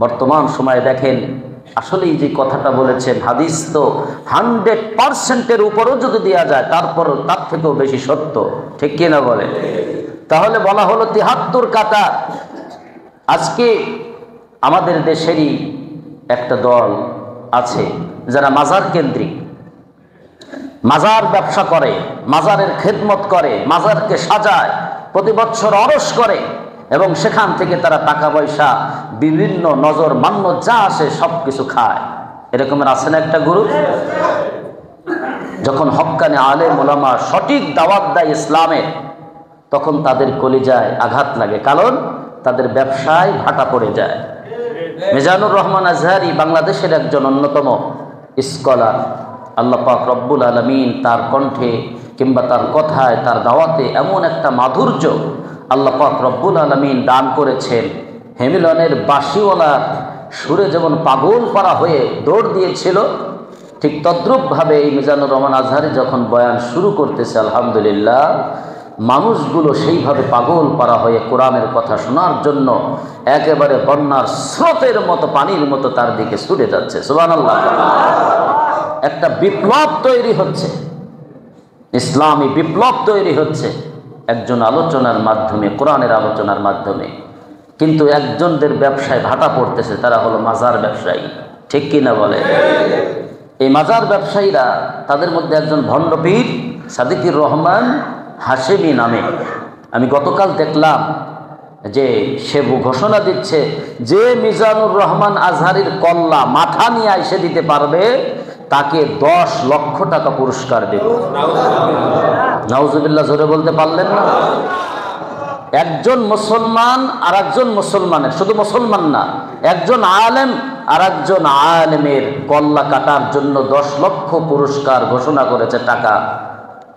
বর্তমান সময়ে দেখেন আসলেই যে কথাটা বলেছেন হাদিস তো 100%-এর উপরও যদি দেওয়া যায় তারপর তার থেকেও বেশি সত্য, ঠিক কিনা বলে? তাহলে বলা হলো 73 কাতা। আজকে আমাদের দেশেরই একটা দল আছে যারা মাজার কেন্দ্রিক, মাজার ব্যবসা করে, মাজারের খেদমত করে, মাজারকে সাজায়, প্রতি বছর অরস করে এবং সেখান থেকে তারা টাকা পয়সা বিভিন্ন নজর মান্য যা আসে সব কিছু খায়। এরকমের আছে না একটা গ্রুপ? যখন হক্কানে আলেম ওলামা সঠিক দাওয়াত দেয় ইসলামের, তখন তাদের কলিজায় আঘাত লাগে, কারণ তাদের ব্যবসায় ভাটা পড়ে যায়। মিজানুর রহমান আজহারি বাংলাদেশের একজন অন্যতম স্কলার। আল্লাহ পাক রব্বুল আলামিন তার কণ্ঠে কিংবা তার কথায়, তার দাওয়াতে এমন একটা মাধুর্য আল্লাহ পাক রব্বুল আলামিন দান করেছেন। হেমিলনের বাঁশিওয়ালার সুরে যেমন পাগল পারা হয়ে দৌড় দিয়েছিল, ঠিক তদ্রূপভাবে এই মিজানুর রহমান আজহারি যখন বয়ান শুরু করতেছে, আলহামদুলিল্লাহ মানুষগুলো সেইভাবে পাগল পারা হয়ে কোরআনের কথা শোনার জন্য একেবারে বন্যার স্রোতের মতো, পানির মতো তার দিকে ছুটে যাচ্ছে। সুবহানাল্লাহ। একটা বিপ্লব তৈরি হচ্ছে, ইসলামী বিপ্লব তৈরি হচ্ছে একজন আলোচনার মাধ্যমে, কোরআনের আলোচনার মাধ্যমে। কিন্তু একজনদের ব্যবসায় ভাটা পড়তেছে, তারা হলো মাজার ব্যবসায়ী, ঠিক কিনা বলে? এই মাজার ব্যবসায়ীরা, তাদের মধ্যে একজন ভণ্ড পীর সাদিকুর রহমান হাশেমি নামে, আমি গতকাল দেখলাম যে সে ঘোষণা দিচ্ছে যে মিজানুর রহমান আজহারির কল্লা মাথা নিয়ে এসে দিতে পারবে তাকে 10 লক্ষ টাকা পুরস্কার দেব। নাউজুবিল্লাহ, জোরে বলতে পারলেন না? একজন মুসলমান আর একজন মুসলমানের, শুধু মুসলমান না, একজন আলেম আর একজন আলেমের কল্লা কাটার জন্য 10 লক্ষ পুরস্কার ঘোষণা করেছে টাকা।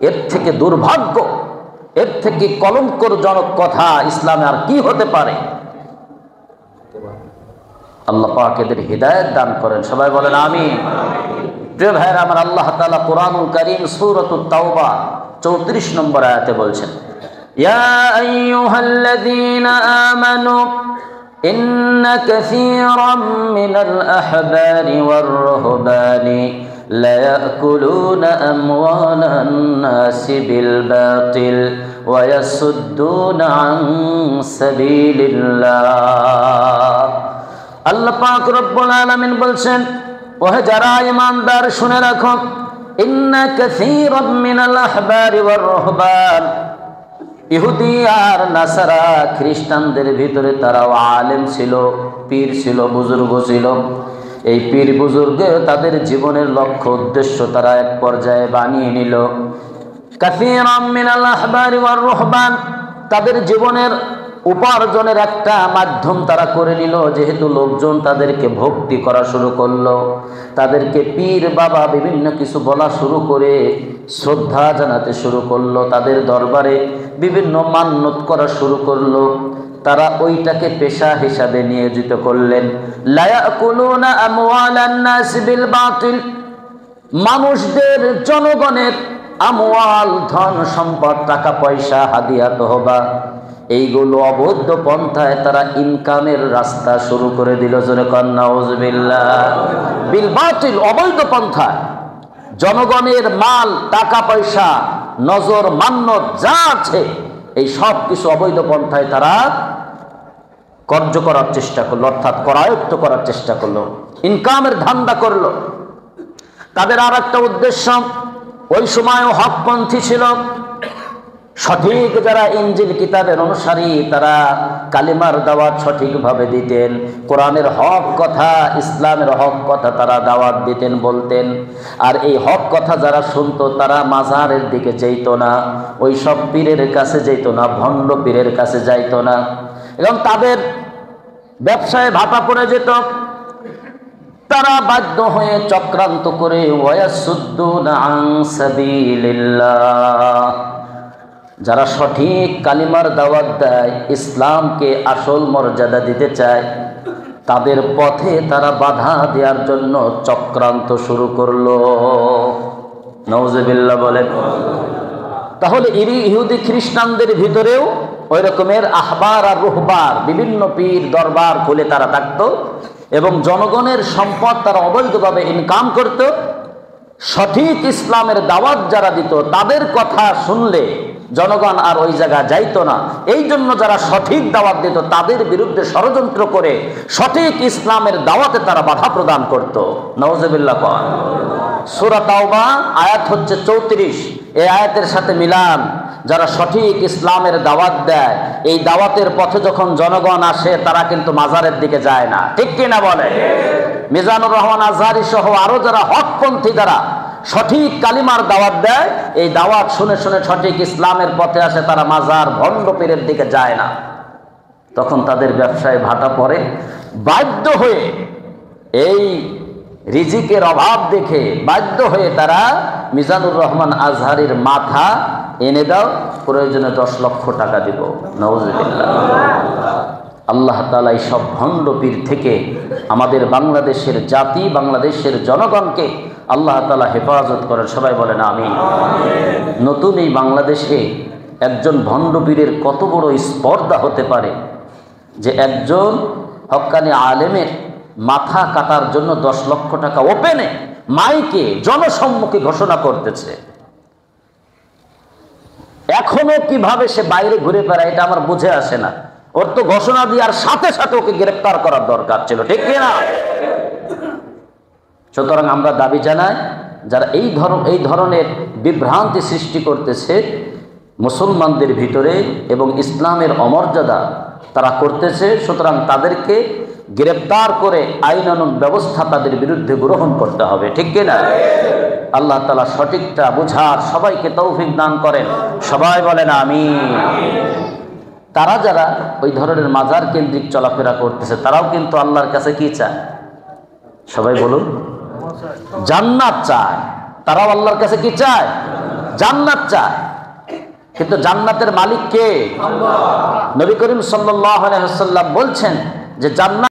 এর থেকে দুর্ভাগ্য, এর থেকে কলঙ্কজনক কথা ইসলামে আর কি হতে পারে? আল্লাহ পাক এদের হিদায়াত দান করেন, সবাই বলেন আমিন। প্রিয় ভাইরা আমার, আল্লাহ তাআলা কুরআনুল কারীম সূরাতুত তাওবা 34 নম্বর আয়াতে বলছেন, ইয়া আইয়ুহাল্লাযীনা আমানু ইন্না কাসীরাম মিনাল আহবারি ওয়ার রুহবানি লা ইয়াকুলুনা আমওয়ালান নাসি বিল বাতিল ওয়া ইয়াসুদ্দুনা আন সাবিলিল্লাহ। আল্লাহ পাক রব্বুল আলামিন বলছেন, ওহে যারা ঈমানদার শুনে রাখো, ইন্না কাসীরাম মিনাল আহবারি ওয়ার রুহবান, ইহুদি আর নাসারা খ্রিস্টানদের ভিতরে তারাও আলেম ছিল, পীর ছিল, বুজুর্গ ছিল। এই পীর বুজুর্গ তাদের জীবনের লক্ষ্য উদ্দেশ্য তারা এক পর্যায়ে বানিয়ে নিল। কাসীরাম মিনাল আহবারি ওয়ার রুহবান, তাদের জীবনের উপার্জনের একটা মাধ্যম তারা করে নিল। যেহেতু লোকজন তাদেরকে ভক্তি করা শুরু করলো, তাদেরকে পীর বাবা বিভিন্ন কিছু বলা শুরু করে শ্রদ্ধা জানাতে শুরু করলো, তাদের দরবারে বিভিন্ন মান্যত করা শুরু করলো, তারা ওইটাকে পেশা হিসাবে নিয়োজিত করলেন। লা ইয়াকুলুনা আমওয়ালান নাস বিল বাতিল, মানুষদের, জনগণের আমওয়াল, ধন সম্পদ, টাকা পয়সা, হাদিয়া তহবা, এইগুলো অবৈধ পন্থায় তারা ইনকামের রাস্তা শুরু করে দিল। জোরে কন নাউজুবিল্লাহ। বিল বাতিল, অবৈধ পন্থায় জনগণের মাল, টাকা পয়সা, নজর মান্যত যা আছে এই সব কিছু অবৈধ পন্থায় তারা কর্য করার চেষ্টা করলো, অর্থাৎ করায়ত্ত করার চেষ্টা করলো, ইনকামের ধান্দা করলো। তাদের আর একটা উদ্দেশ্য, ওই সময়ও হকপন্থী ছিল, সঠিক যারা ইনজিল কিতাবের অনুসারী, তারা কালিমার দাওয়াত সঠিকভাবে দিতেন, কোরআনের হক কথা, ইসলামের হক কথা তারা দাওয়াত দিতেন, বলতেন। আর এই হক কথা যারা শুনতো তারা মাজারের দিকে যেত না, ওই সব পীরের কাছে যেত না, ভণ্ড পীরের কাছে যাইত না, এবং তাদের ব্যবসায় ভাটা পড়ে যেত। তারা বাধ্য হয়ে চক্রান্ত করে ওয়ায়াসুদ্দুনা আন সাবিলিল্লাহ, যারা সঠিক কালিমার দাওয়াত দেয়, ইসলামকে আসল মর্যাদা দিতে চায়, তাদের পথে তারা বাধা দেওয়ার জন্য চক্রান্ত শুরু করলো। নাউজুবিল্লাহ বলেন। তাহলে ইহুদি খ্রিস্টানদের ভিতরেও ওই রকমের আহবার আর রুহবার বিভিন্ন পীর দরবার খুলে তারা থাকত এবং জনগণের সম্পদ তারা অবৈধভাবে ইনকাম করত। সঠিক ইসলামের দাওয়াত যারা দিত তাদের কথা শুনলে জনগণ আর ওই জায়গায় যাইতো না। এই জন্য যারা সঠিক দাওয়াত দিত তাদের বিরুদ্ধে ষড়যন্ত্র করে সঠিক ইসলামের দাওয়াতে তারা বাধা প্রদান করত। নাউজুবিল্লাহ। কোন সূরা তাওবা আয়াত হচ্ছে 34। এই আয়াতের সাথে মিলান, যারা সঠিক ইসলামের দাওয়াত দেয় এই দাওয়াতের পথে যখন জনগণ আসে তারা কিন্তু মাজারের দিকে যায় না, ঠিক কিনা বলে? মিজানুর রহমান আজহারি সহ আরো যারা হকপন্থী যারা সঠিক কালিমার দাওয়াত দেয় এই দাওয়াত শুনে শুনে সঠিক ইসলামের পথে আসে, তারা মাজার ভণ্ড পীরের দিকে যায় না। তখন তাদের ব্যবসায় ভাটা পড়ে। বাধ্য হয়ে এই রিজিকের অভাব দেখে বাধ্য হয়ে তারা মিজানুর রহমান আজহারির মাথা এনে দাও, প্রয়োজনে 10 লক্ষ টাকা দিব। নাউজুবিল্লাহ। আল্লাহ তাআলা এই সব ভণ্ড পীর থেকে আমাদের বাংলাদেশের জাতি, বাংলাদেশের জনগণকে আল্লাহ তাআলা হেফাজত করেন। সবাই বলেন আমিন। নতুন এই বাংলাদেশে একজন ভণ্ড পীরের কত বড় স্পর্ধা হতে পারে যে একজন হক্কানি আলেমের মাথা কাটার জন্য 10 লক্ষ টাকা ওপেনে মাইকে জনসম্মুখে ঘোষণা করতেছে। এখনো কিভাবে সে বাইরে ঘুরে বেড়ায় এটা আমার বুঝে আসে না। ওর তো ঘোষণা দেওয়ার সাথে সাথে ওকে গ্রেফতার করার দরকার ছিল, ঠিক কিনা? সুতরাং আমরা দাবি জানাই, যারা এই ধরনের বিভ্রান্তি সৃষ্টি করতেছে মুসলমানদের ভিতরে এবং ইসলামের অমর্যাদা তারা করতেছে, সুতরাং তাদেরকে গ্রেফতার করে আইনানুগ ব্যবস্থা তাদের বিরুদ্ধে গ্রহণ করতে হবে, ঠিক কিনা? আল্লাহ তাআলা সঠিকটা বুঝার সবাইকে তৌফিক দান করেন। সবাই বলেন আমিন। তারা যারা ওই ধরনের মাজার কেন্দ্রিক চলাফেরা করতেছে তারাও কিন্তু আল্লাহর কাছে কি চায়? সবাই বলুন, জান্নাত চায়। তারাও আল্লাহর কাছে কি চায়? জান্নাত চায়। কিন্তু জান্নাতের মালিক কে? আল্লাহ। নবী করিম সাল্লাল্লাহু আলাইহি ওয়াসাল্লাম বলছেন যে জান্নাত